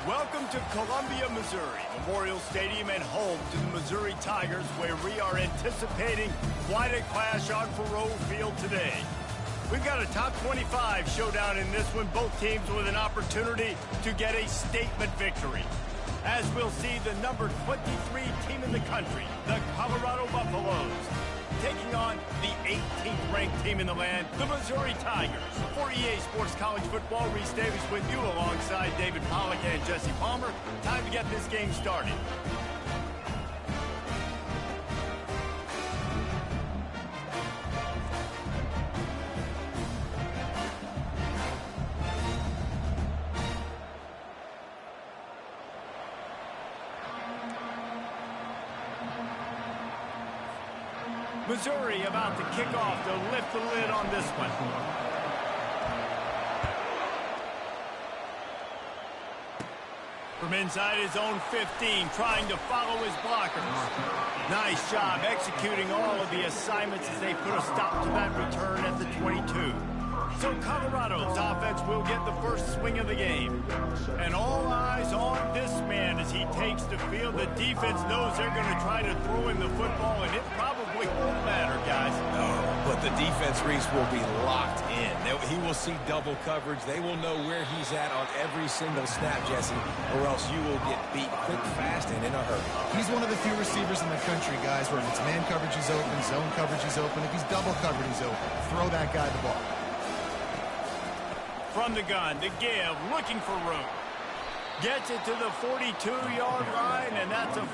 Welcome to Columbia, Missouri, Memorial Stadium and home to the Missouri Tigers, where we are anticipating quite a clash on Faurot Field today. We've got a top 25 showdown in this one, both teams with an opportunity to get a statement victory. As we'll see, the number 23 team in the country, the Colorado Buffaloes, taking on the 18th ranked team in the land, the Missouri Tigers. For EA Sports College Football, Reese Davis with you alongside David Pollack and Jesse Palmer. Time to get this game started. Missouri about to kick off to lift the lid on this one. From inside his own 15, trying to follow his blockers. Nice job executing all of the assignments as they put a stop to that return at the 22. So Colorado's offense will get the first swing of the game. And all eyes on this man as he takes the field. The defense knows they're going to try to throw in the football, and it probably won't matter, guys. No, but the defense, Reese, will be locked in. He will see double coverage. They will know where he's at on every single snap, Jesse, or else you will get beat quick, fast, and in a hurry. He's one of the few receivers in the country, guys, where if it's man coverage, he's open, zone coverage, he's open. If he's double covered, he's open. Throw that guy the ball. From the gun, the give, looking for room. Gets it to the 42-yard line, and that's a...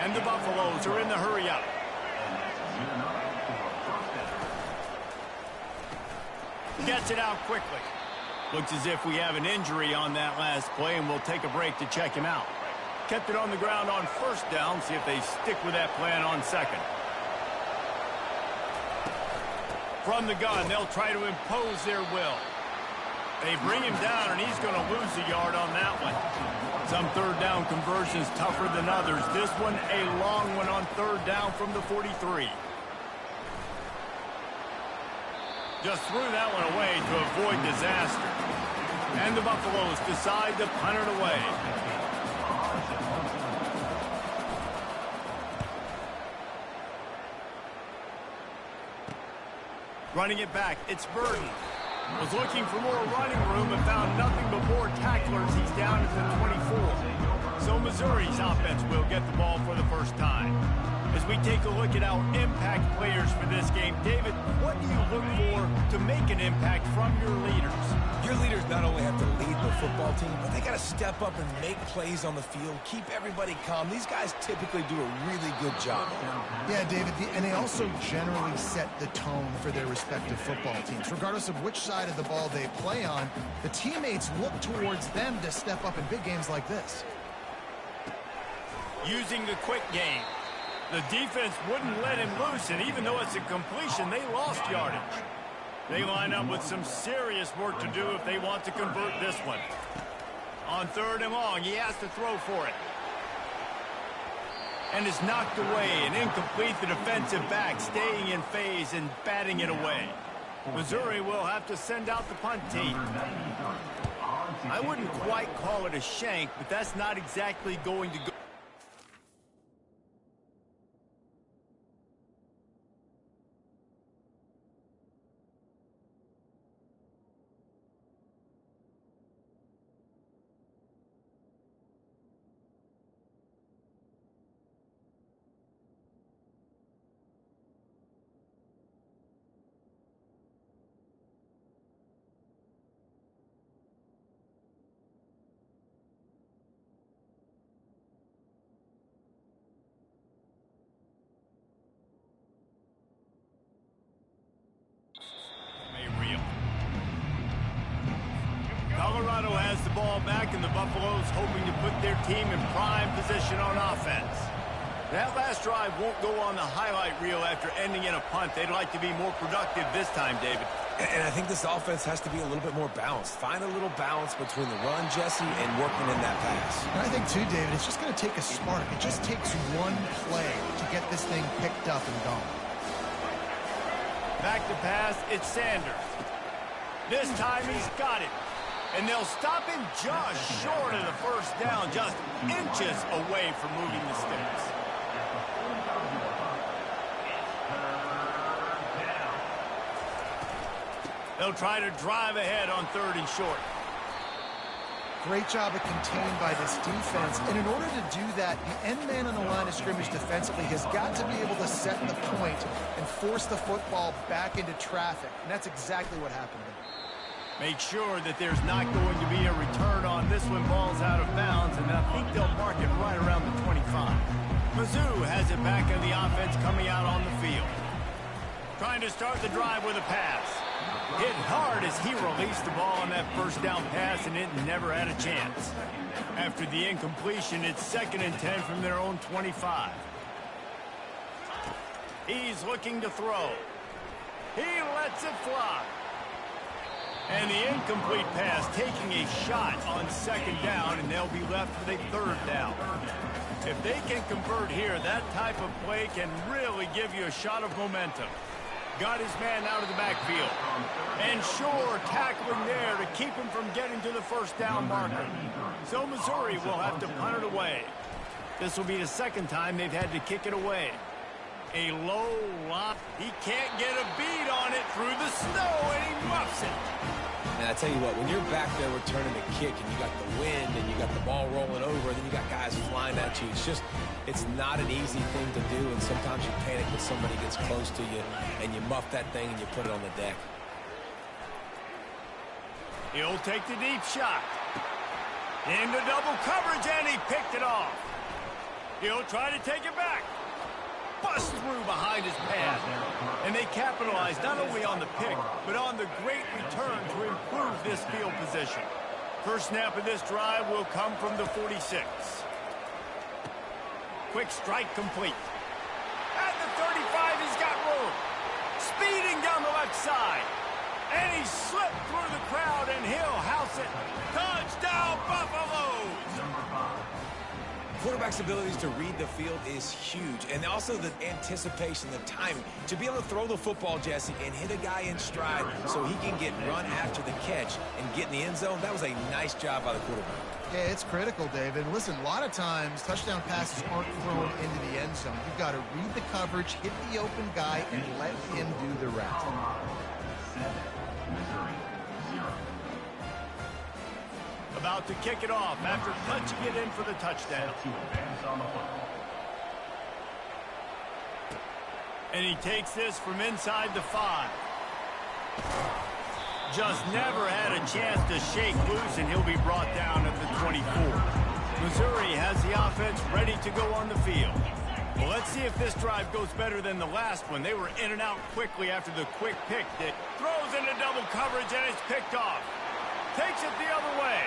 And the Buffaloes are in the hurry up. Gets it out quickly. Looks as if we have an injury on that last play, and we'll take a break to check him out. Kept it on the ground on first down. See if they stick with that plan on second. From the gun, they'll try to impose their will. They bring him down, and he's going to lose a yard on that one. Some third down conversions tougher than others. This one, a long one on third down from the 43. Just threw that one away to avoid disaster. And the Buffaloes decide to punt it away. Running it back, it's Burton. Was looking for more running room and found nothing but more tacklers. He's down at the 24. So Missouri's offense will get the ball for the first time. As we take a look at our impact players for this game, David, what do you look for to make an impact from your leaders? Your leaders not only have to lead the football team, but they got to step up and make plays on the field, keep everybody calm. These guys typically do a really good job. Yeah, David, and they also generally set the tone for their respective football teams. Regardless of which side of the ball they play on, the teammates look towards them to step up in big games like this. Using the quick game. The defense wouldn't let him loose, and even though it's a completion, they lost yardage. They line up with some serious work to do if they want to convert this one. On third and long, he has to throw for it. And is knocked away and incomplete. The defensive back staying in phase and batting it away. Missouri will have to send out the punt team. I wouldn't quite call it a shank, but that's not exactly going to go. Colorado has the ball back, and the Buffaloes hoping to put their team in prime position on offense. That last drive won't go on the highlight reel after ending in a punt. They'd like to be more productive this time, David. And I think this offense has to be a little bit more balanced. Find a little balance between the run, Jesse, and working in that pass. And I think, too, David, it's just going to take a spark. It just takes one play to get this thing picked up and going. Back to pass, it's Sanders. This time he's got it. And they'll stop him just short of the first down, just inches away from moving the sticks. They'll try to drive ahead on 3rd and short. Great job of contained by this defense. And in order to do that, the end man on the line of scrimmage defensively has got to be able to set the point and force the football back into traffic. And that's exactly what happened there. Make sure that there's not going to be a return on this when ball's out of bounds, and I think they'll mark it right around the 25. Mizzou has it back in the offense coming out on the field. Trying to start the drive with a pass. Hit hard as he released the ball on that first down pass, and it never had a chance. After the incompletion, it's 2nd and 10 from their own 25. He's looking to throw. He lets it fly. And the incomplete pass taking a shot on 2nd down, and they'll be left with a 3rd down. If they can convert here, that type of play can really give you a shot of momentum. Got his man out of the backfield. And sure, tackling there to keep him from getting to the first down marker. So Missouri will have to punt it away. This will be the 2nd time they've had to kick it away. A low line. He can't get a beat on it through the snow, and he muffs it. And I tell you what, when you're back there returning a kick and you got the wind and you got the ball rolling over and then you got guys flying at you, it's not an easy thing to do, and sometimes you panic when somebody gets close to you and you muff that thing and you put it on the deck. He'll take the deep shot. Into double coverage, and he picked it off. He'll try to take it back. Bust through behind his pad. And they capitalize not only on the pick, but on the great return to improve this field position. First snap of this drive will come from the 46. Quick strike complete. At the 35, he's got room. Speeding down the left side. And he slipped through the crowd, and he'll house it. Touchdown, Buffaloes! Quarterback's abilities to read the field is huge, and also the anticipation, the timing. To be able to throw the football, Jesse, and hit a guy in stride so he can get run after the catch and get in the end zone, that was a nice job by the quarterback. Yeah, it's critical, David. Listen, a lot of times, touchdown passes aren't thrown into the end zone. You've got to read the coverage, hit the open guy, and let him do the rest. About to kick it off after punching it in for the touchdown. And he takes this from inside the 5. Just never had a chance to shake loose, and he'll be brought down at the 24. Missouri has the offense ready to go on the field. Well, let's see if this drive goes better than the last one. They were in and out quickly after the quick pick. That throws into double coverage, and it's picked off. Takes it the other way.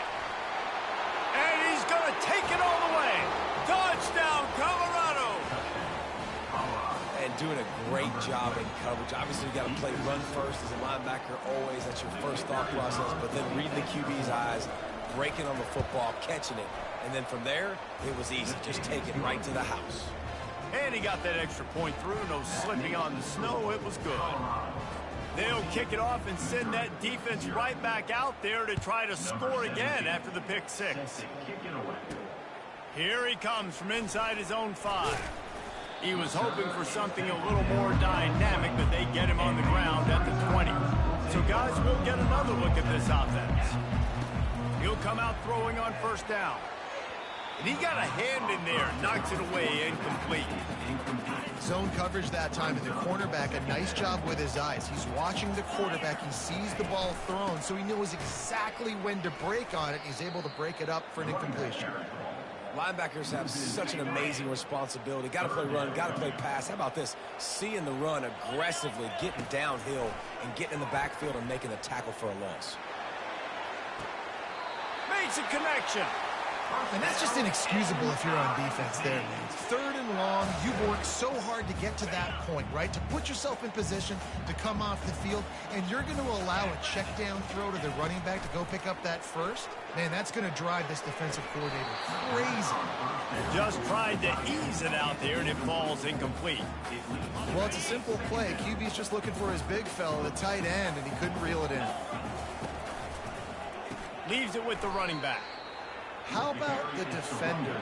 And he's going to take it all the way. Touchdown, Colorado. And doing a great job in coverage. Obviously, you got to play run first as a linebacker always. That's your first thought process. But then reading the QB's eyes, breaking on the football, catching it. And then from there, it was easy. Just take it right to the house. And he got that extra point through. No slipping on the snow. It was good. They'll kick it off and send that defense right back out there to try to score again after the pick 6. Here he comes from inside his own 5. He was hoping for something a little more dynamic, but they get him on the ground at the 20. So, guys, we'll get another look at this offense. He'll come out throwing on first down. And he got a hand in there, knocks it away, incomplete. Zone coverage that time, and the cornerback, a nice job with his eyes. He's watching the quarterback. He sees the ball thrown, so he knows exactly when to break on it. He's able to break it up for an incompletion. Linebackers have such an amazing responsibility. Got to play run, got to play pass. How about this? Seeing the run aggressively, getting downhill, and getting in the backfield and making a tackle for a loss. Makes a connection. And that's just inexcusable if you're on defense there, man. 3rd and long, you've worked so hard to get to that point, right? To put yourself in position to come off the field, and you're going to allow a check down throw to the running back to go pick up that first? Man, that's going to drive this defensive coordinator crazy. Just tried to ease it out there, and it falls incomplete. Well, it's a simple play. QB's just looking for his big fella, the tight end, and he couldn't reel it in. Leaves it with the running back. How about the defender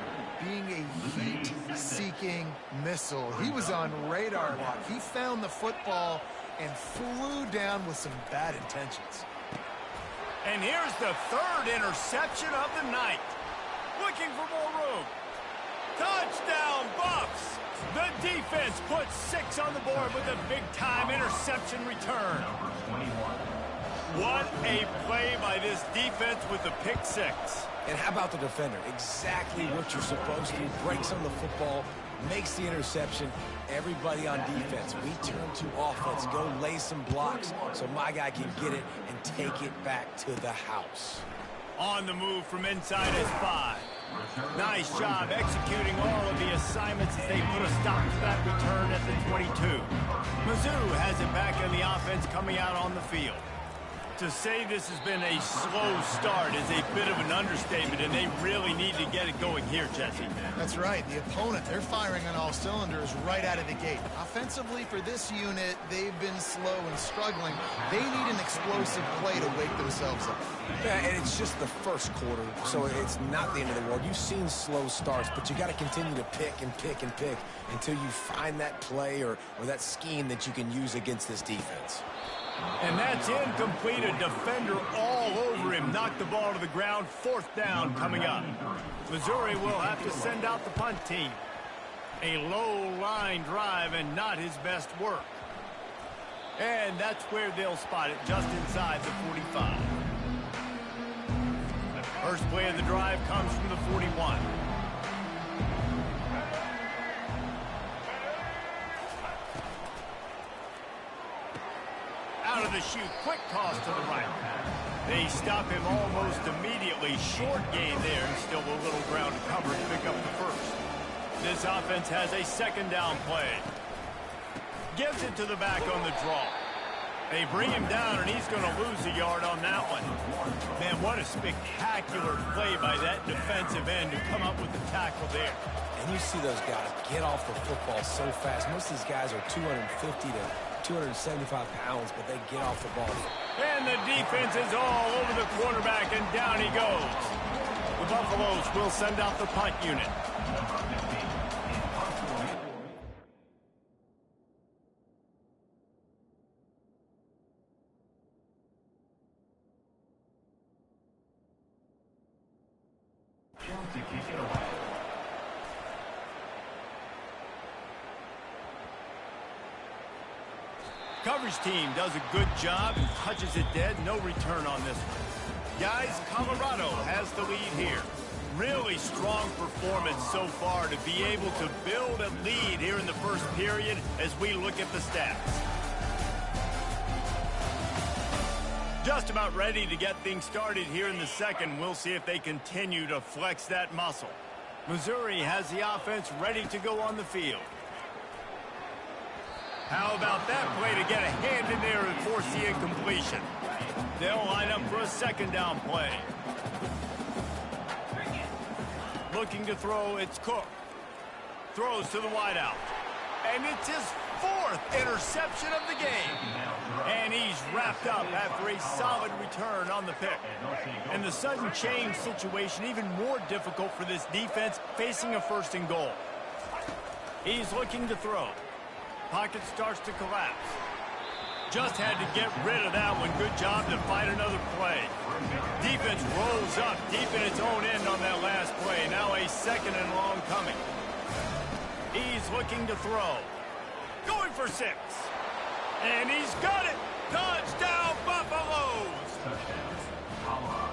being a heat-seeking missile? He was on radar lock. He found the football and flew down with some bad intentions. And here's the 3rd interception of the night. Looking for more room. Touchdown, Buffs! The defense puts 6 on the board with a big-time interception return. What a play by this defense with the pick 6. And how about the defender? Exactly what you're supposed to. Breaks on the football, makes the interception. Everybody on defense, we turn to offense. Go lay some blocks so my guy can get it and take it back to the house. On the move from inside his 5. Nice job executing all of the assignments as they put a stop to that return at the 22. Mizzou has it back in the offense coming out on the field. To say this has been a slow start is a bit of an understatement, and they really need to get it going here, Jesse. That's right. The opponent, they're firing on all cylinders right out of the gate. Offensively, for this unit, they've been slow and struggling. They need an explosive play to wake themselves up. Yeah, and it's just the first quarter, so it's not the end of the world. You've seen slow starts, but you got to continue to pick and pick and pick until you find that play or that scheme that you can use against this defense. And that's incomplete. A defender all over him. Knocked the ball to the ground. 4th down coming up. Missouri will have to send out the punt team. A low line drive and not his best work. And that's where they'll spot it, just inside the 45. First play of the drive comes from the 41. Out of the chute, quick toss to the right. They stop him almost immediately. Short gain there, and still a little ground to cover to pick up the first. This offense has a 2nd down play. Gives it to the back on the draw. They bring him down, and he's going to lose a yard on that one. Man, what a spectacular play by that defensive end to come up with the tackle there. And you see those guys get off the football so fast. Most of these guys are 250 to 275 pounds, but they get off the ball. And the defense is all over the quarterback, and down he goes. The Buffaloes will send out the punt unit. Coverage team does a good job and touches it dead. No return on this one. Guys, Colorado has the lead here. Really strong performance so far to be able to build a lead here in the first period as we look at the stats. Just about ready to get things started here in the second. We'll see if they continue to flex that muscle. Missouri has the offense ready to go on the field. How about that play to get a hand in there and force the incompletion? They'll line up for a 2nd down play. Looking to throw, it's Cook. Throws to the wideout. And it's his 4th interception of the game. And he's wrapped up after a solid return on the pick. And the sudden change situation even more difficult for this defense facing a 1st and goal. He's looking to throw. Pocket starts to collapse. Just had to get rid of that one. Good job to find another play. Defense rolls up deep in its own end on that last play. Now a 2nd and long coming. He's looking to throw. Going for 6. And he's got it. Touchdown, Buffaloes.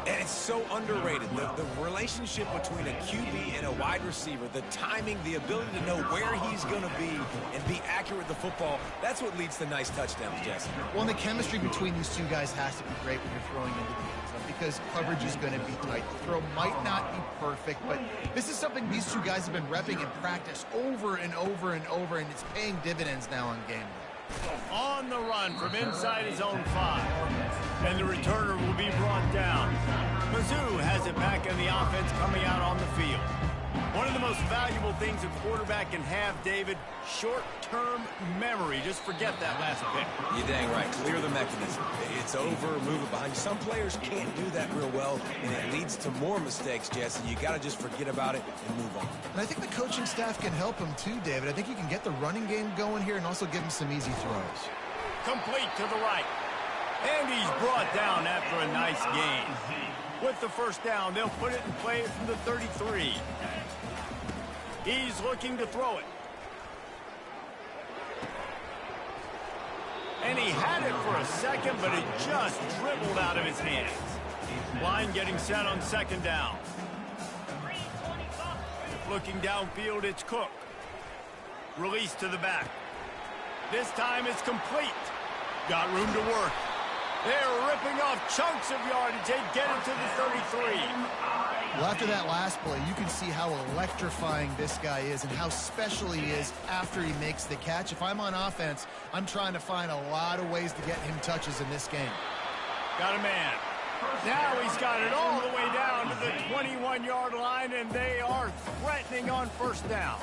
And it's so underrated. The relationship between a QB and a wide receiver, the timing, the ability to know where he's going to be and be accurate with the football, that's what leads to nice touchdowns, Jesse. Well, and the chemistry between these two guys has to be great when you're throwing into the end zone because coverage is going to be tight. The throw might not be perfect, but this is something these two guys have been repping in practice over and over and over, and it's paying dividends now on game day. On the run from inside his own 5. And the returner will be brought down. Mizzou has it back in the offense coming out on the field. One of the most valuable things a quarterback can have, David, short-term memory. Just forget that last pick. You're dang right. Clear the mechanism. It's over, move it behind. Some players can't do that real well, and it leads to more mistakes, Jesse. You got to just forget about it and move on. And I think the coaching staff can help him too, David. I think you can get the running game going here and also give him some easy throws. Complete to the right. And he's brought down after a nice gain. With the first down, they'll put it in play from the 33. He's looking to throw it. And he had it for a second, but it just dribbled out of his hands. Line getting set on second down. Looking downfield, it's Cook. Release to the back. This time it's complete. Got room to work. They're ripping off chunks of yardage. They get it to the 33. Well, after that last play, you can see how electrifying this guy is and how special he is after he makes the catch. If I'm on offense, I'm trying to find a lot of ways to get him touches in this game. Got a man. Now he's got it all the way down to the 21-yard line, and they are threatening on first down.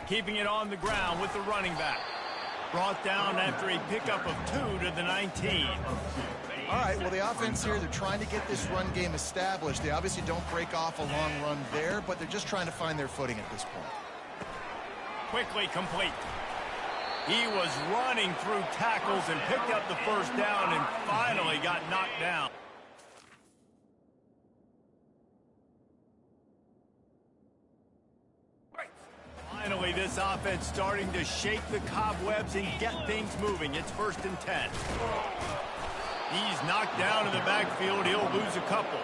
Keeping it on the ground with the running back. Brought down after a pickup of 2 to the 19. All right, well, the offense here, they're trying to get this run game established. They obviously don't break off a long run there, but they're just trying to find their footing at this point. Quickly complete. He was running through tackles and picked up the first down and finally got knocked down. Finally, this offense starting to shake the cobwebs and get things moving. It's 1st and 10. He's knocked down in the backfield. He'll lose a couple.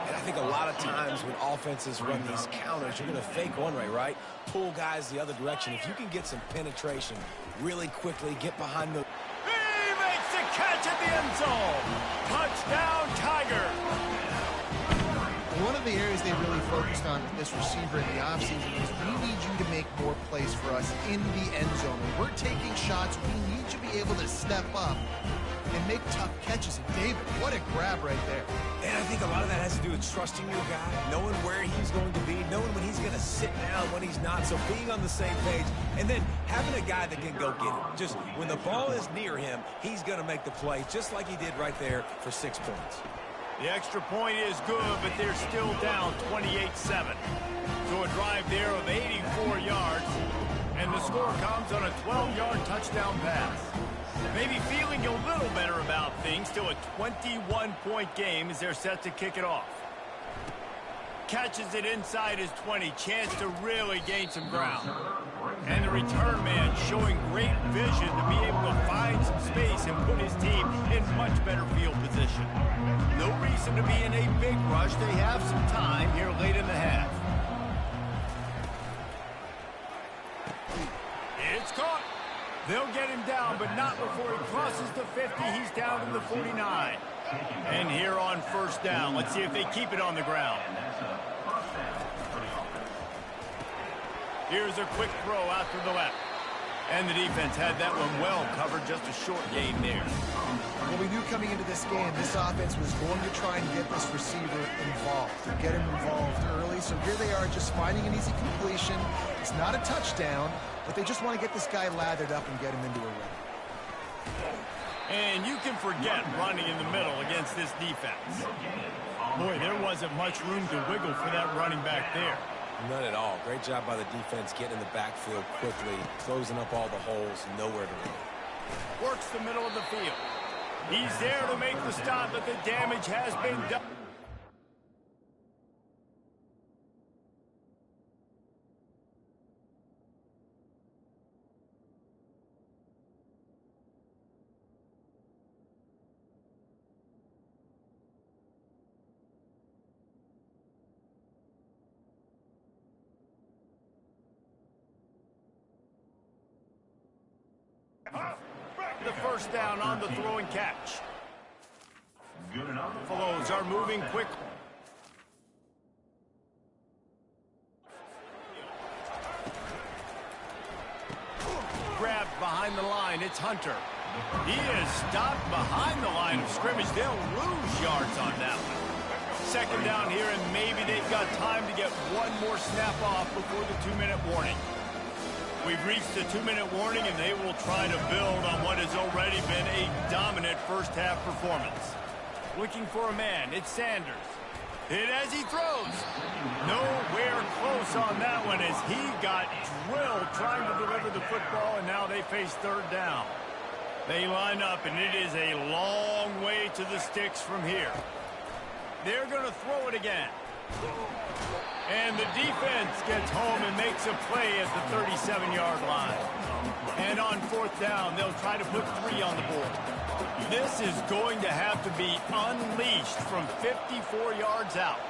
And I think a lot of times when offenses run these counters, you're going to fake one way, right? Pull guys the other direction. If you can get some penetration really quickly, get behind the... He makes the catch at the end zone. Touchdown, Tigers. One of the areas they really focused on with this receiver in the offseason is we need you to make more plays for us in the end zone. When we're taking shots, we need you to be able to step up and make tough catches. And David, what a grab right there. And I think a lot of that has to do with trusting your guy, knowing where he's going to be, knowing when he's going to sit down, when he's not. So being on the same page, and then having a guy that can go get it. Just when the ball is near him, he's going to make the play, just like he did right there for 6 points. The extra point is good, but they're still down 28-7. So a drive there of 84 yards, and the score comes on a 12-yard touchdown pass. Maybe feeling a little better about things. Still a 21-point game as they're set to kick it off. Catches it inside his 20. Chance to really gain some ground. And the return man showing great vision to be able to find some space and put his team in much better field position. No reason to be in a big rush. They have some time here late in the half. It's caught. They'll get him down, but not before he crosses the 50. He's down to the 49. And here on first down, let's see if they keep it on the ground. Here's a quick throw out to the left. And the defense had that one well covered, just a short gain there. Well, we knew coming into this game, this offense was going to try and get this receiver involved, to get him involved early. So here they are just finding an easy completion. It's not a touchdown, but they just want to get this guy lathered up and get him into a run. And you can forget running in the middle against this defense. Boy, there wasn't much room to wiggle for that running back there. None at all. Great job by the defense getting in the backfield quickly, closing up all the holes, nowhere to run. Works the middle of the field. He's there to make the stop, but the damage has been done. The first down on the throw and catch. Buffaloes are moving quick. Grabbed behind the line. It's Hunter. He is stopped behind the line of scrimmage. They'll lose yards on that one. Second down here, and maybe they've got time to get one more snap off before the 2-minute warning. We've reached the 2-minute warning, and they will try to build on what has already been a dominant first-half performance. Looking for a man. It's Sanders. Hit as he throws. Nowhere close on that one as he got drilled trying to deliver the football, and now they face third down. They line up, and it is a long way to the sticks from here. They're going to throw it again. And the defense gets home and makes a play at the 37-yard line. And on fourth down, they'll try to put 3 on the board. This is going to have to be unleashed from 54 yards out.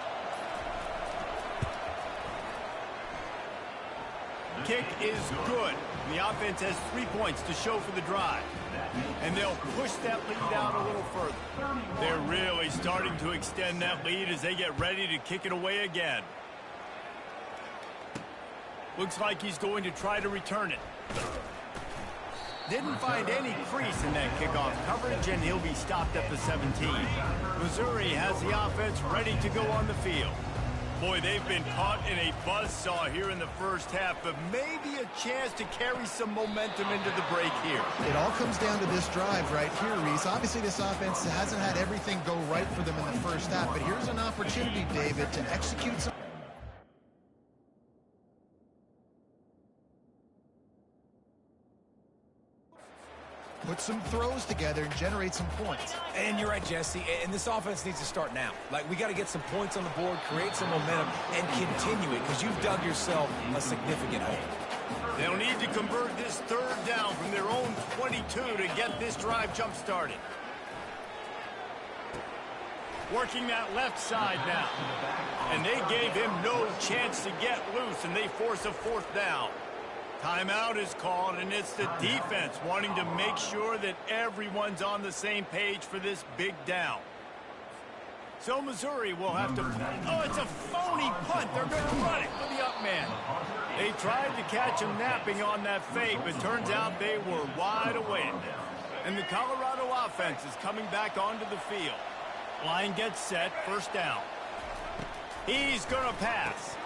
Kick is good. The offense has 3 points to show for the drive. And they'll push that lead out a little further. They're really starting to extend that lead as they get ready to kick it away again. Looks like he's going to try to return it. Didn't find any crease in that kickoff coverage, and he'll be stopped at the 17. Missouri has the offense ready to go on the field. Boy, they've been caught in a buzzsaw here in the first half, but maybe a chance to carry some momentum into the break here. It all comes down to this drive right here, Reese. Obviously, this offense hasn't had everything go right for them in the first half, but here's an opportunity, David, to execute some... Put some throws together and generate some points. And you're right, Jesse, and this offense needs to start now. Like, we got to get some points on the board, create some momentum, and continue it, because you've dug yourself a significant hole. They'll need to convert this third down from their own 22 to get this drive jump-started. Working that left side now. And they gave him no chance to get loose, and they force a fourth down. Timeout is called, and it's the defense wanting to make sure that everyone's on the same page for this big down. So Missouri will have to... Oh, it's a phony punt. They're going to run it for the up man. They tried to catch him napping on that fake, but turns out they were wide awake. And the Colorado offense is coming back onto the field. Line gets set, first down. He's going to pass.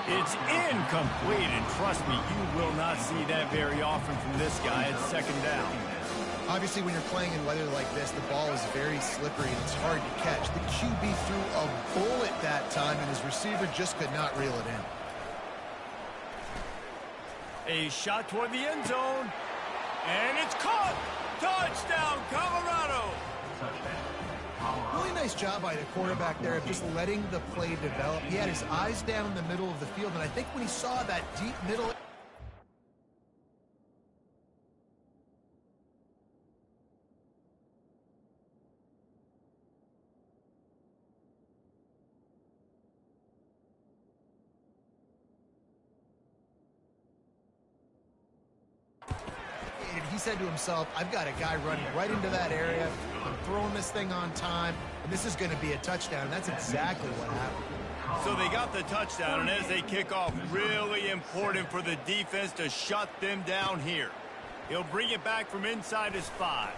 It's incomplete, and trust me, you will not see that very often from this guy. It's second down. Obviously, when you're playing in weather like this, the ball is very slippery and it's hard to catch. The QB threw a bullet that time, and his receiver just could not reel it in. A shot toward the end zone, and it's caught. Touchdown, Colorado. Really nice job by the quarterback there of just letting the play develop. He had his eyes down in the middle of the field, and I think when he saw that deep middle... He said to himself, I've got a guy running right into that area. I'm throwing this thing on time, and this is going to be a touchdown. And that's exactly what happened. So they got the touchdown, and as they kick off, really important for the defense to shut them down here. He'll bring it back from inside his 5.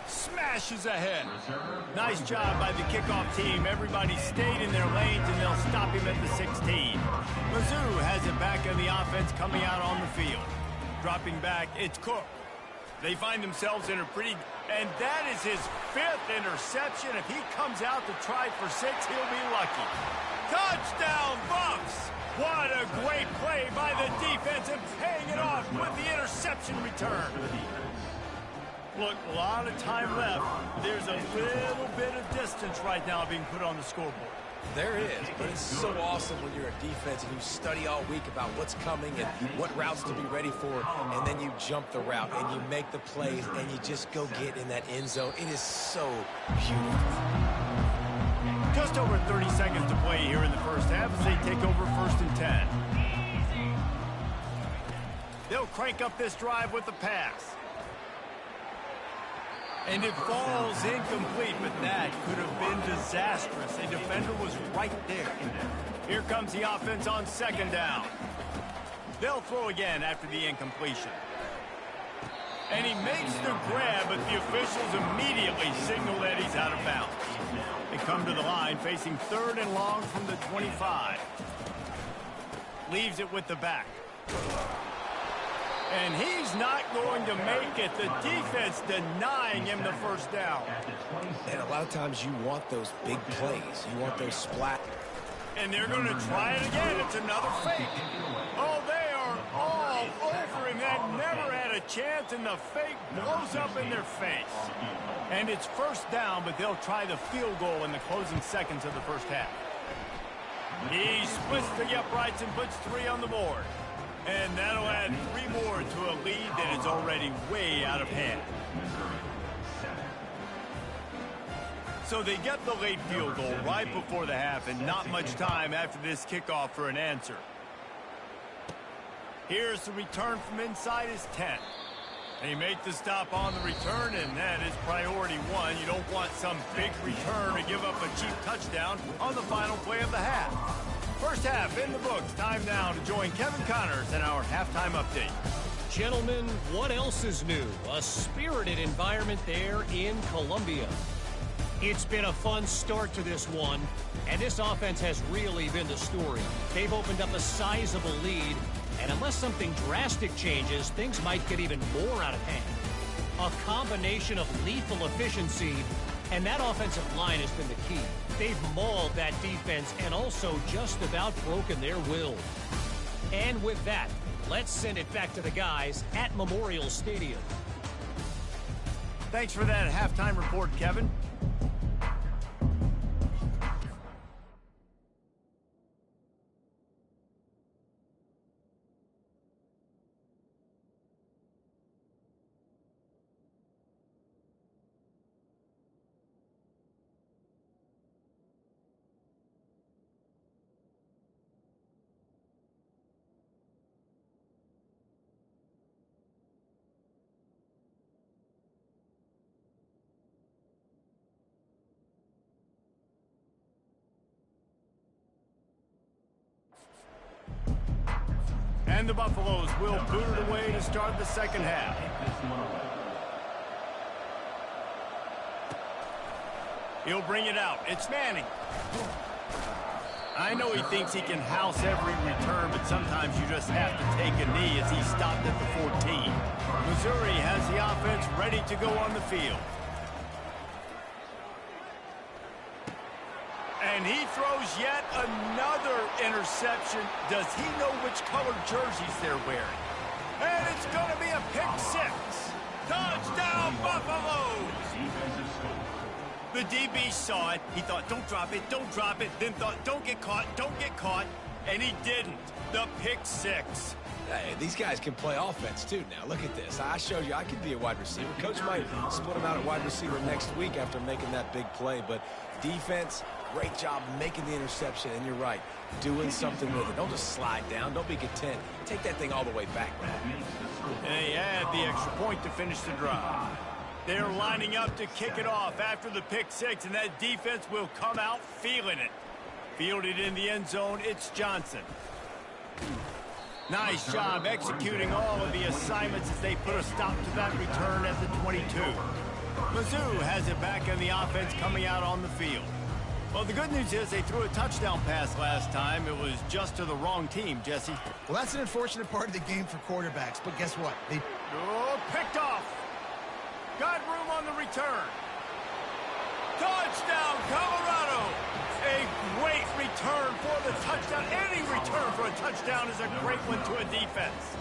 Smashes ahead. Nice job by the kickoff team. Everybody stayed in their lanes, and they'll stop him at the 16. Mizzou has it back in the offense coming out on the field. Dropping back, it's Cook. They find themselves in a pretty... And that is his 5th interception. If he comes out to try for 6, he'll be lucky. Touchdown, Buffs! What a great play by the defense and paying it off with the interception return. Look, a lot of time left. There's a little bit of distance right now being put on the scoreboard. There is, but it's so awesome when you're a defense and you study all week about what's coming and what routes to be ready for, and then you jump the route and you make the plays and you just go get in that end zone. It is so beautiful. Just over 30 seconds to play here in the first half as they take over 1st and 10. They'll crank up this drive with the pass. And it falls incomplete, but that could have been disastrous. A defender was right there. Here comes the offense on second down. They'll throw again after the incompletion. And he makes the grab, but the officials immediately signal that he's out of bounds. They come to the line facing 3rd and long from the 25. Leaves it with the back. And he's not going to make it. The defense denying him the first down. And a lot of times you want those big plays. You want those splat. And they're going to try it again. It's another fake. Oh, they are all over him. That never had a chance, and the fake blows up in their face. And it's first down, but they'll try the field goal in the closing seconds of the first half. He splits the uprights and puts 3 on the board. And that'll add 3 more to a lead that is already way out of hand. So they get the late field goal right before the half, and not much time after this kickoff for an answer. Here's the return from inside his 10. They make the stop on the return, and that is priority 1. You don't want some big return to give up a cheap touchdown on the final play of the half. First half in the books. Time now to join Kevin Connors in our halftime update. Gentlemen, what else is new? A spirited environment there in Columbia. It's been a fun start to this one, and this offense has really been the story. They've opened up a sizable lead, and unless something drastic changes, things might get even more out of hand. A combination of lethal efficiency, and that offensive line has been the key. They've mauled that defense and also just about broken their will. And with that, let's send it back to the guys at Memorial Stadium. Thanks for that halftime report, Kevin. And the Buffaloes will boot it away to start the second half. He'll bring it out. It's Manning. I know he thinks he can house every return, but sometimes you just have to take a knee as he stopped at the 14. Missouri has the offense ready to go on the field. And he throws yet another interception. Does he know which colored jerseys they're wearing? And it's going to be a pick 6. Touchdown, Buffaloes! The DB saw it. He thought, don't drop it, don't drop it. Then thought, don't get caught, don't get caught. And he didn't. The pick 6. Hey, these guys can play offense, too. Now, look at this. I showed you I could be a wide receiver. Coach might split him out at wide receiver next week after making that big play. But defense, great job making the interception. And you're right, doing something with it. Don't just slide down. Don't be content. Take that thing all the way back, man. And he had the extra point to finish the drive. They're lining up to kick it off after the pick 6, and that defense will come out feeling it. Fielded in the end zone, it's Johnson. Nice job executing all of the assignments as they put a stop to that return at the 22. Mizzou has it back in the offense coming out on the field. Well, the good news is they threw a touchdown pass last time. It was just to the wrong team, Jesse. Well, that's an unfortunate part of the game for quarterbacks, but guess what? Picked off. Got room on the return. Touchdown, Colorado. A great return for the touchdown. Any return for a touchdown is a great one to a defense.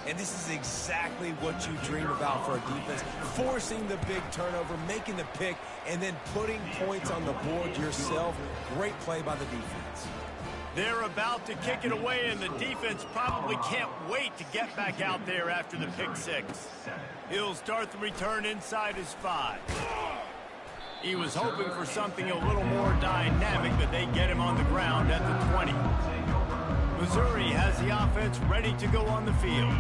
And this is exactly what you dream about for a defense. Forcing the big turnover, making the pick, and then putting points on the board yourself. Great play by the defense. They're about to kick it away, and the defense probably can't wait to get back out there after the pick 6. He'll start the return inside his 5. He was hoping for something a little more dynamic, but they get him on the ground at the 20. Missouri has the offense ready to go on the field.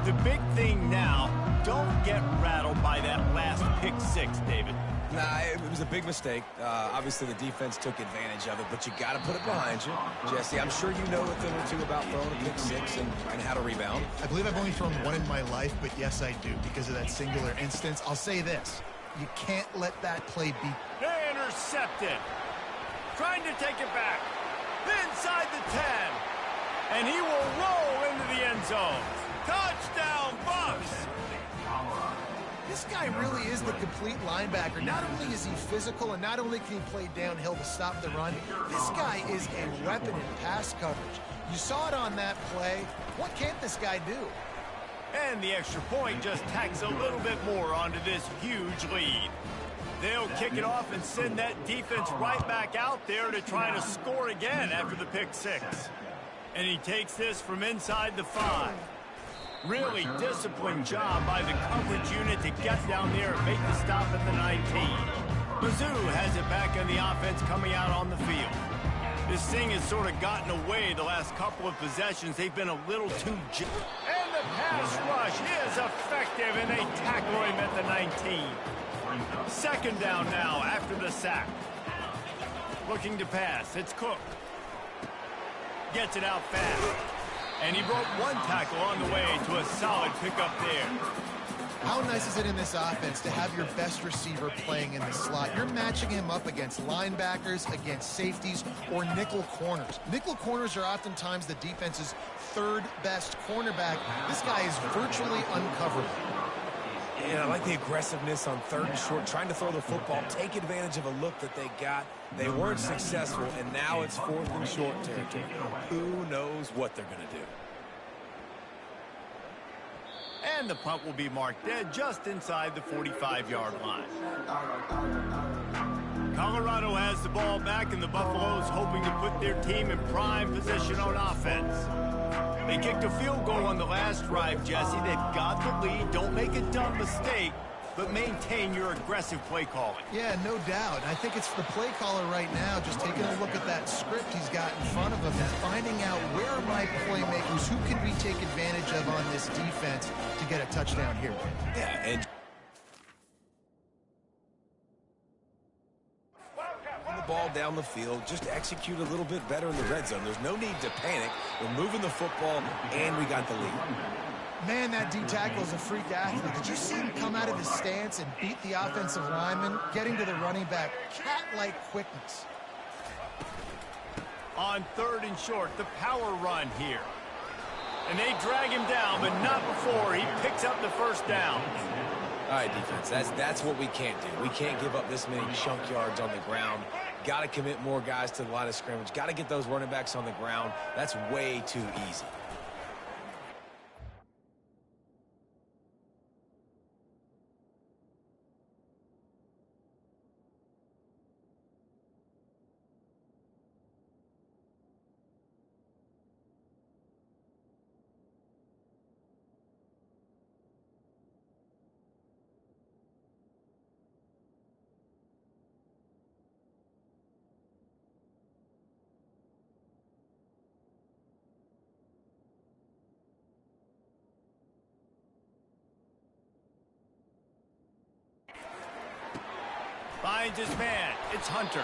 The big thing now don't get rattled by that last pick six, David. Nah, it was a big mistake. Obviously, the defense took advantage of it, but you got to put it behind you. Jesse, I'm sure you know a thing or two about throwing a pick six and how to rebound. I believe I've only thrown one in my life, but yes, I do, because of that singular instance. I'll say this. You can't let that play be. Intercepted. Trying to take it back. Inside the 10. And he will roll into the end zone. Touchdown, Bucks! This guy really is the complete linebacker. Not only is he physical, and not only can he play downhill to stop the run, this guy is a weapon in pass coverage. You saw it on that play. What can't this guy do? And the extra point just tacks a little bit more onto this huge lead. They'll kick it off and send that defense right back out there to try to score again after the pick six. And he takes this from inside the 5. Really disciplined job by the coverage unit to get down there and make the stop at the 19. Mizzou has it back on the offense coming out on the field. This thing has sort of gotten away the last couple of possessions. They've been a little too... And the pass rush is effective, and they tackle him at the 19. Second down now after the sack. Looking to pass. It's Cook. Gets it out fast. And he broke one tackle on the way to a solid pickup there. How nice is it in this offense to have your best receiver playing in the slot? You're matching him up against linebackers, against safeties, or nickel corners. Nickel corners are oftentimes the defense's third best cornerback. This guy is virtually uncoverable. Yeah, I like the aggressiveness on third and short, trying to throw the football, take advantage of a look that they got. They weren't successful, and now it's fourth and short territory. Who knows what they're going to do? And the punt will be marked dead just inside the 45-yard line. Colorado has the ball back, and the Buffaloes hoping to put their team in prime position on offense. They kicked a field goal on the last drive, Jesse. They've got the lead. Don't make a dumb mistake, but maintain your aggressive play calling. Yeah, no doubt. I think it's the play caller right now just taking a look at that script he's got in front of him and finding out where are my playmakers, who can we take advantage of on this defense to get a touchdown here. Yeah, and the ball down the field, just execute a little bit better in the red zone. There's no need to panic. We're moving the football, and we got the lead. Man, that D-tackle is a freak athlete. Did you see him come out of his stance and beat the offensive lineman, getting to the running back? Cat-like quickness. On third and short, the power run here. And they drag him down, but not before he picks up the first down. All right, defense, that's what we can't do. We can't give up this many chunk yards on the ground. Got to commit more guys to the line of scrimmage. Got to get those running backs on the ground. That's way too easy. Finds his man. It's Hunter.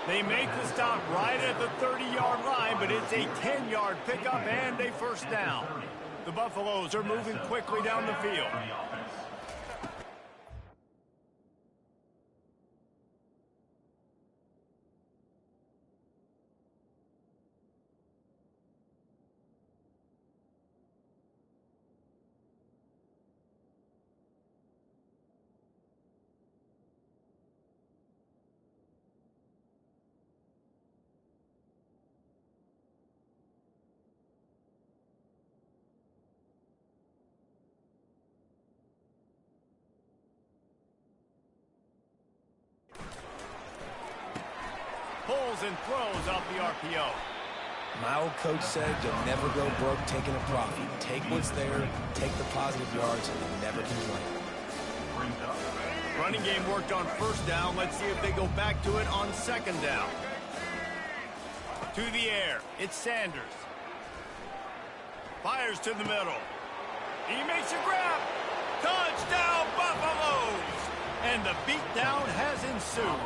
They make the stop right at the 30-yard line, but it's a 10-yard pickup and a first down. The Buffaloes are moving quickly down the field. Pulls and throws off the RPO. My old coach said you'll never go broke taking a profit. Take what's there, take the positive yards, and never complain. Running game worked on first down. Let's see if they go back to it on second down. To the air. It's Sanders. Fires to the middle. He makes a grab. Touchdown, Buffaloes! And the beatdown has ensued.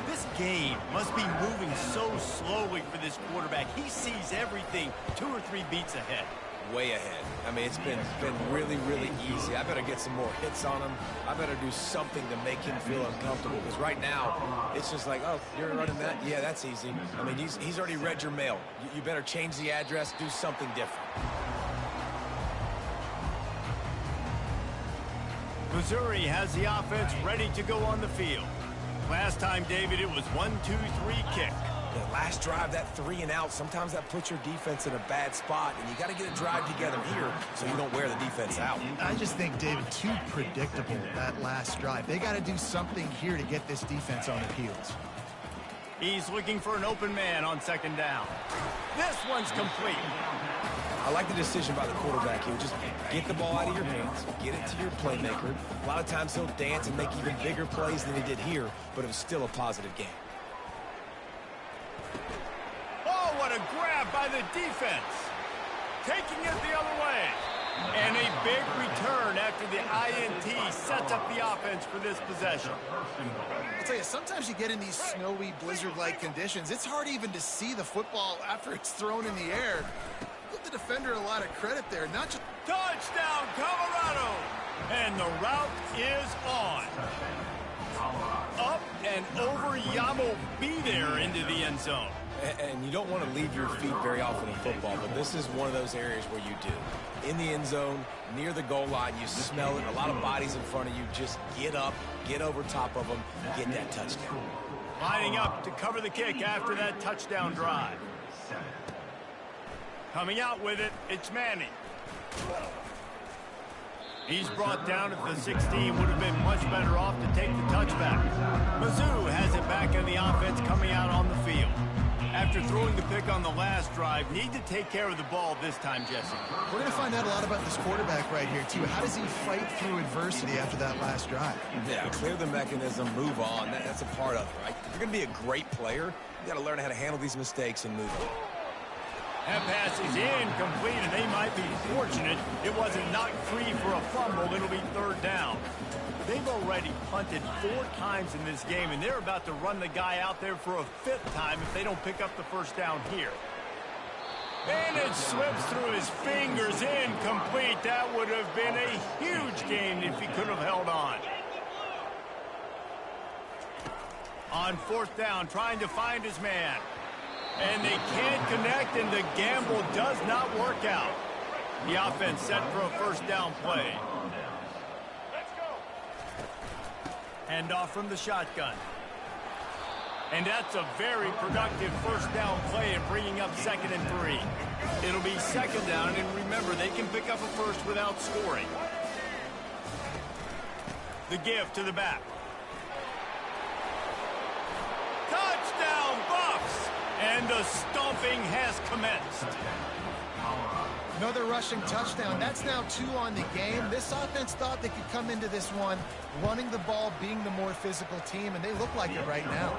This game must be moving so slowly for this quarterback. He sees everything 2 or 3 beats ahead. Way ahead. I mean, it's been really, really easy. I better get some more hits on him. I better do something to make him feel uncomfortable. Because right now, it's just like, oh, you're running that? Yeah, that's easy. I mean, he's already read your mail. You better change the address, do something different. Missouri has the offense ready to go on the field. Last time, David, it was 1-2-3 kick. The last drive, that 3 and out, sometimes that puts your defense in a bad spot, and you got to get a drive together here so you don't wear the defense out. I just think, David, too predictable, that last drive. They got to do something here to get this defense on their heels. He's looking for an open man on 2nd down. This one's complete. I like the decision by the quarterback here. Just get the ball out of your hands, get it to your playmaker. A lot of times he'll dance and make even bigger plays than he did here, but it was still a positive game. Oh, what a grab by the defense. Taking it the other way. And a big return after the INT sets up the offense for this possession. I'll tell you, sometimes you get in these snowy, blizzard-like conditions. It's hard even to see the football after it's thrown in the air. Give the defender a lot of credit there. Not just touchdown, Colorado! And the route is on. Up and over Yamo be there into the end zone. And you don't want to leave your feet very often in football, but this is one of those areas where you do. In the end zone, near the goal line, you smell it. A lot of bodies in front of you. Just get up, get over top of them, and get that touchdown. Lining up to cover the kick after that touchdown drive. Coming out with it, it's Manning. He's brought down at the 16. Would have been much better off to take the touchback. Mizzou has it back in the offense coming out on the field. After throwing the pick on the last drive, need to take care of the ball this time, Jesse. We're going to find out a lot about this quarterback right here, too. How does he fight through adversity after that last drive? Yeah, clear the mechanism, move on. That's a part of it, right? If you're going to be a great player, you got to learn how to handle these mistakes and move on. That pass is incomplete, and they might be fortunate it wasn't knocked free for a fumble. It'll be 3rd down. They've already punted 4 times in this game, and they're about to run the guy out there for a 5th time if they don't pick up the 1st down here. And it slips through his fingers, incomplete. That would have been a huge gain if he could have held on. On 4th down, trying to find his man. And they can't connect, and the gamble does not work out. The offense set for a 1st down play. Hand off from the shotgun. And that's a very productive 1st down play and bringing up 2nd and 3. It'll be 2nd down, and remember, they can pick up a 1st without scoring. The give to the back. Touchdown, Buffs! And the stomping has commenced. Another rushing touchdown. That's now 2 on the game. This offense thought they could come into this one running the ball, being the more physical team, and they look like it right now.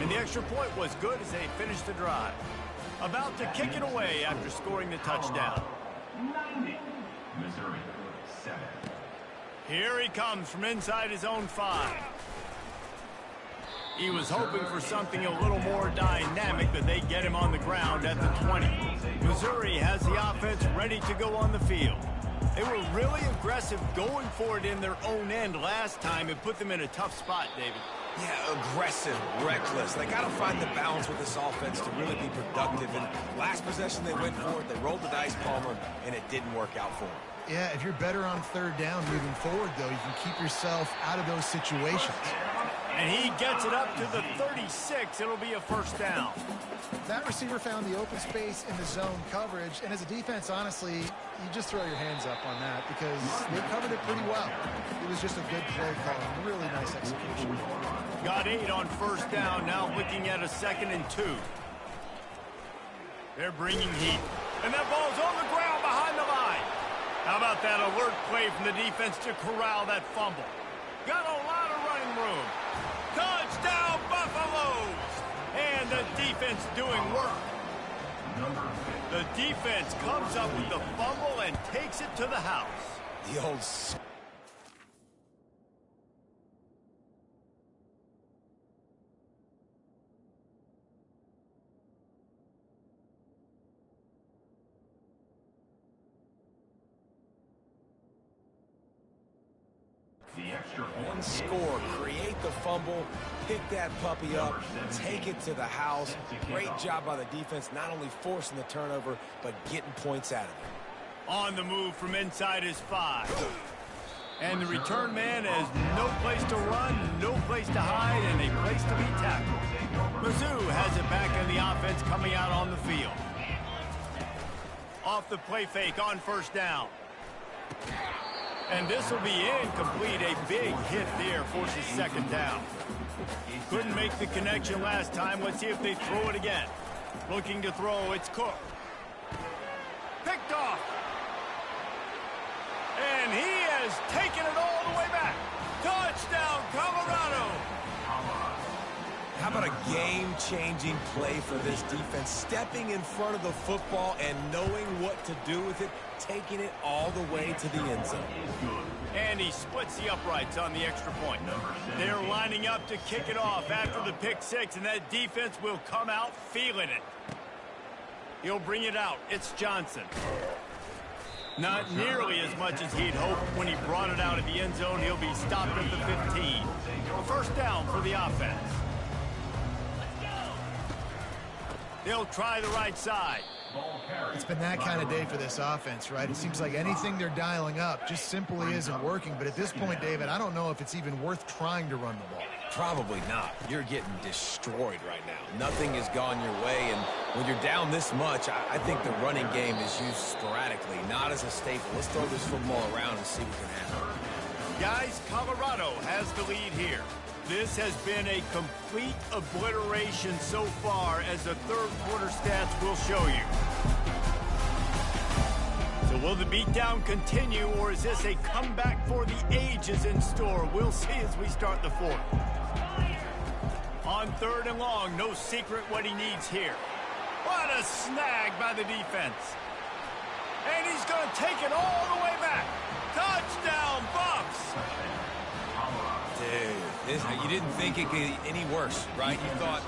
And the extra point was good as they finished the drive. About to kick it away after scoring the touchdown. Missouri, 7. Here he comes from inside his own 5. He was hoping for something a little more dynamic, but they get him on the ground at the 20. Missouri has the offense ready to go on the field. They were really aggressive going for it in their own end last time. It put them in a tough spot, David. Yeah, aggressive, reckless. They got to find the balance with this offense to really be productive. And last possession they went for it, they rolled the dice, Palmer, and it didn't work out for them. Yeah, if you're better on 3rd down moving forward, though, you can keep yourself out of those situations. And he gets it up to the 36. It'll be a 1st down. That receiver found the open space in the zone coverage, and as a defense, honestly, you just throw your hands up on that because they covered it pretty well. It was just a good play call, really nice execution. Got 8 on 1st down, now looking at a 2nd and 2. They're bringing heat. And that ball's on the ground behind the line. How about that alert play from the defense to corral that fumble? Got a lot of running room. Touchdown, Buffaloes! And the defense doing work. The defense comes up with the fumble and takes it to the house. The old... One score, create the fumble, pick that puppy up, take it to the house. Great job by the defense, not only forcing the turnover, but getting points out of it. On the move from inside his 5. And the return man has no place to run, no place to hide, and a place to be tackled. Mizzou has it back in the offense coming out on the field. Off the play fake on first down. And this will be incomplete. A big hit there forces second down. Couldn't make the connection last time. Let's see if they throw it again. Looking to throw, it's Cook. Picked off. And he has taken it all the way back. Touchdown, Colorado. How about a game-changing play for this defense? Stepping in front of the football and knowing what to do with it, taking it all the way to the end zone. And he splits the uprights on the extra point. They're lining up to kick it off after the pick 6, and that defense will come out feeling it. He'll bring it out. It's Johnson. Not nearly as much as he'd hoped when he brought it out of the end zone. He'll be stopped at the 15. A first down for the offense. They'll try the right side. It's been that kind of day for this offense, right? It seems like anything they're dialing up just simply isn't working. But at this point, David, I don't know if it's even worth trying to run the ball. Probably not. You're getting destroyed right now. Nothing has gone your way, and when you're down this much, I think the running game is used sporadically, not as a staple. Let's throw this football around and see what can happen. Guys, Colorado has the lead here. This has been a complete obliteration so far, as the third quarter stats will show you. So will the beatdown continue, or is this a comeback for the ages in store? We'll see as we start the fourth. On third and long, no secret what he needs here. What a snag by the defense. And he's going to take it all the way back. Touchdown, Bucks! Dude, you didn't think it could get any worse, right? You thought,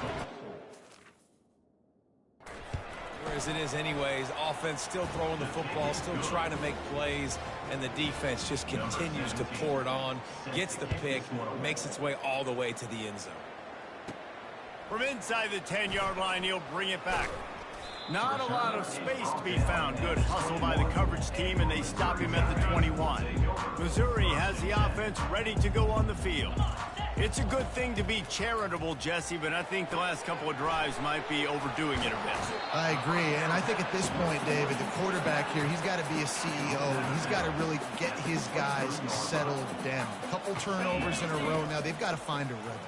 as it is anyways, offense still throwing the football, still trying to make plays, and the defense just continues to pour it on, gets the pick, makes its way all the way to the end zone. From inside the 10-yard line, he'll bring it back. Not a lot of space to be found. Good hustle by the coverage team, and they stop him at the 21. Missouri has the offense ready to go on the field. It's a good thing to be charitable, Jesse, but I think the last couple of drives might be overdoing it a bit. I agree, and I think at this point, David, the quarterback here, he's got to be a CEO. He's got to really get his guys settled down. A couple turnovers in a row now. They've got to find a rhythm.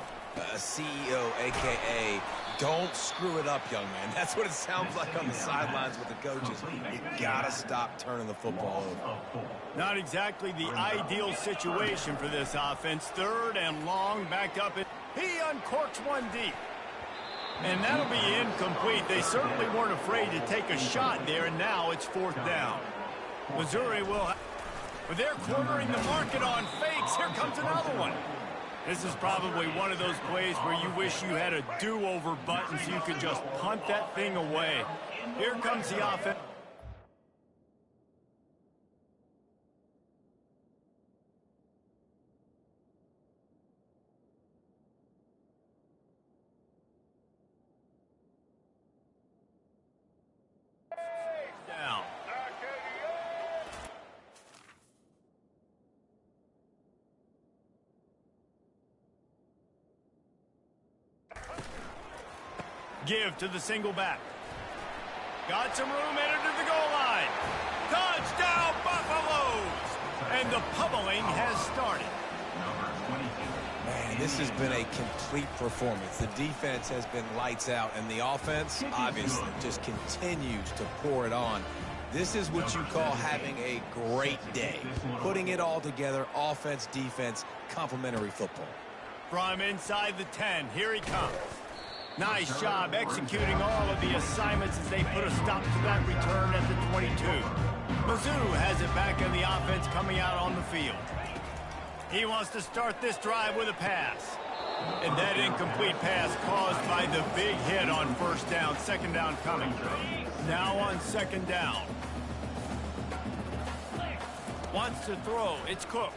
CEO, a.k.a. don't screw it up, young man. That's what it sounds like on the sidelines with the coaches. You got to stop turning the football over. Not exactly the ideal situation for this offense. Third and long, backed up. He uncorks one deep. And that'll be incomplete. They certainly weren't afraid to take a shot there, and now it's fourth down. Missouri will... But they're cornering the market on fakes. Here comes another one. This is probably one of those plays where you wish you had a do-over button so you could just punt that thing away. Here comes the offense. Down. Give to the single back. Got some room, entered to the goal line. Touchdown, Buffaloes! And the pummeling has started. Man, this has been a complete performance. The defense has been lights out, and the offense, obviously, just continues to pour it on. This is what you call having a great day. Putting it all together, offense, defense, complementary football. From inside the 10, here he comes. Nice job executing all of the assignments as they put a stop to that return at the 22. Mizzou has it back in the offense coming out on the field. He wants to start this drive with a pass. And that incomplete pass caused by the big hit on first down. Second down coming. Now on second down. Wants to throw. It's Cook.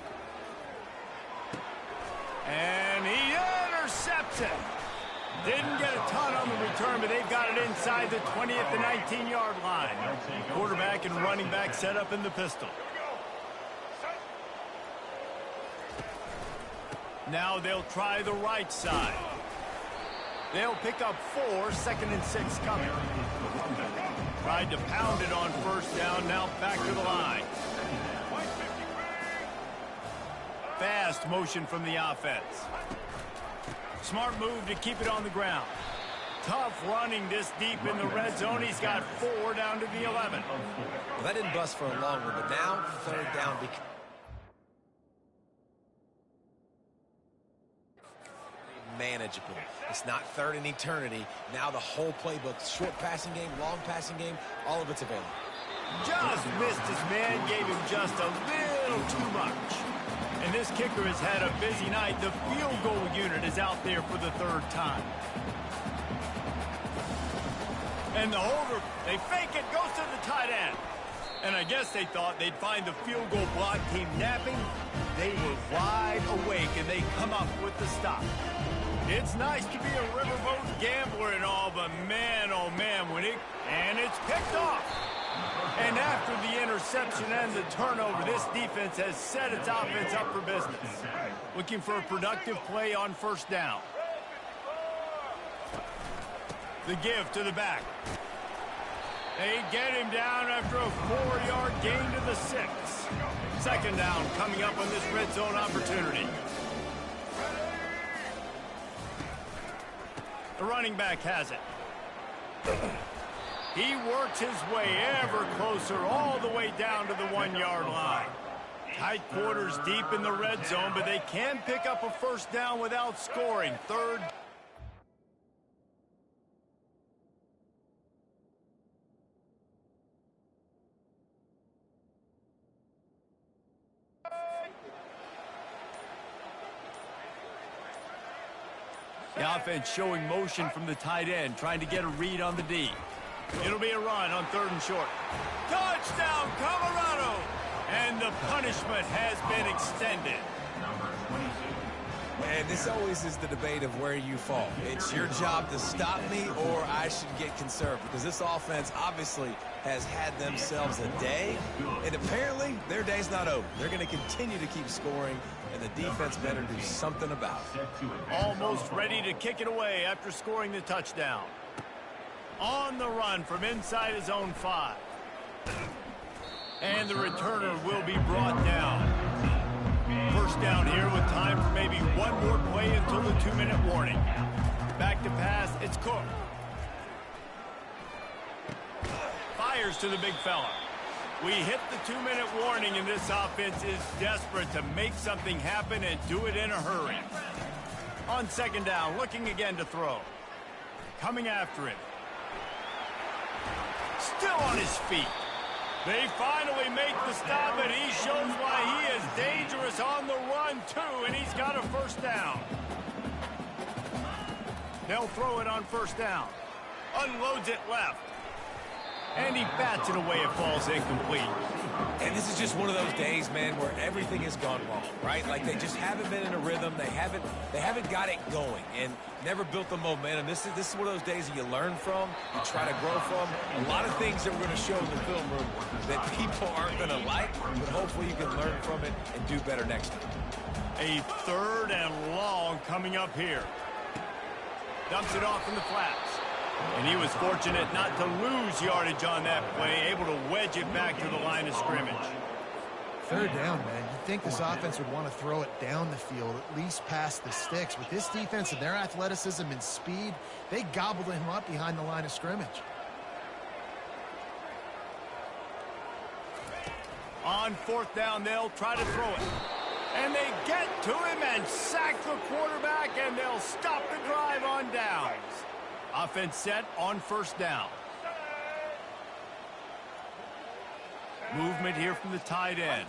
And he intercepts it. Didn't get a ton on the return, but they've got it inside the 20 at the 19-yard line. Quarterback and running back set up in the pistol. Now they'll try the right side. They'll pick up 4, 2nd and 6 coming. Tried to pound it on first down, now back to the line. Fast motion from the offense. Smart move to keep it on the ground. Tough running this deep in the red zone. He's got 4 down to the 11. Well, that didn't bust for a long one, but now third down. Manageable. It's not third in eternity. Now the whole playbook, short passing game, long passing game, all of it's available. Just missed his man, gave him just a little too much. And this kicker has had a busy night. The field goal unit is out there for the 3rd time. And the holder, they fake it, goes to the tight end. And I guess they thought they'd find the field goal block team napping. They were wide awake, and they come up with the stop. It's nice to be a riverboat gambler and all, but man, oh man, and it's picked off. And after the interception and the turnover, this defense has set its offense up for business. Looking for a productive play on first down. The give to the back. They get him down after a 4-yard gain to the 6. Second down coming up on this red zone opportunity. The running back has it. He works his way ever closer all the way down to the 1-yard line. Tight quarters deep in the red zone, but they can pick up a first down without scoring. Third. The offense showing motion from the tight end, trying to get a read on the D. It'll be a run on 3rd and short. Touchdown, Colorado! And the punishment has been extended. And this always is the debate of where you fall. It's your job to stop me, or I should get conserved, because this offense obviously has had themselves a day, and apparently their day's not over. They're going to continue to keep scoring, and the defense better do something about it. Almost ready to kick it away after scoring the touchdown. On the run from inside his own 5. And the returner will be brought down. First down here with time for maybe one more play until the 2-minute warning. Back to pass, it's Cook. Fires to the big fella. We hit the 2-minute warning, and this offense is desperate to make something happen and do it in a hurry. On second down, looking again to throw. Coming after it. Still on his feet. They finally make the stop, and he shows why he is dangerous on the run, too, and he's got a first down. They'll throw it on first down. Unloads it left. And he bats it away. It falls incomplete. And this is just one of those days, man, where everything has gone wrong, right? Like they just haven't been in a rhythm. They haven't got it going and never built the momentum. This is one of those days that you learn from, you try to grow from. A lot of things that we're going to show in the film room that people aren't going to like, but hopefully you can learn from it and do better next time. A 3rd and long coming up here. Dumps it off in the flats. And he was fortunate not to lose yardage on that play, able to wedge it back to the line of scrimmage. 3rd down, man. You'd think this offense would want to throw it down the field, at least past the sticks. With this defense and their athleticism and speed, they gobbled him up behind the line of scrimmage. On 4th down, they'll try to throw it. And they get to him and sack the quarterback, and they'll stop the drive on downs. Offense set on first down. Movement here from the tight end.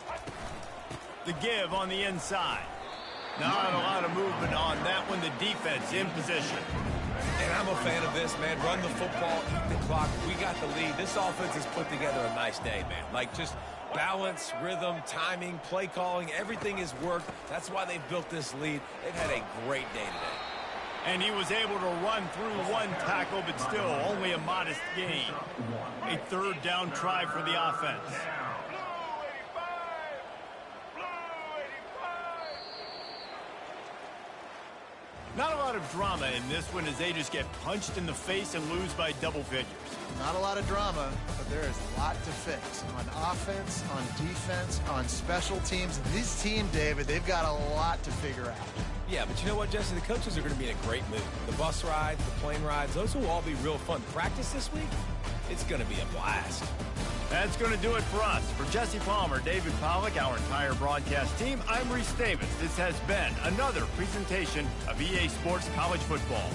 The give on the inside. Not a lot of movement on that one. The defense in position. And I'm a fan of this, man. Run the football, eat the clock. We got the lead. This offense has put together a nice day, man. Like, just balance, rhythm, timing, play calling, everything has worked. That's why they've built this lead. They've had a great day today. And he was able to run through one tackle, but still only a modest gain. A third down try for the offense. Not a lot of drama in this one as they just get punched in the face and lose by double figures. Not a lot of drama, but there is a lot to fix. On offense, on defense, on special teams. This team, David, they've got a lot to figure out. Yeah, but you know what, Jesse? The coaches are going to be in a great mood. The bus rides, the plane rides, those will all be real fun. Practice this week, it's going to be a blast. That's going to do it for us. For Jesse Palmer, David Pollack, our entire broadcast team, I'm Reese Davis. This has been another presentation of EA Sports College Football.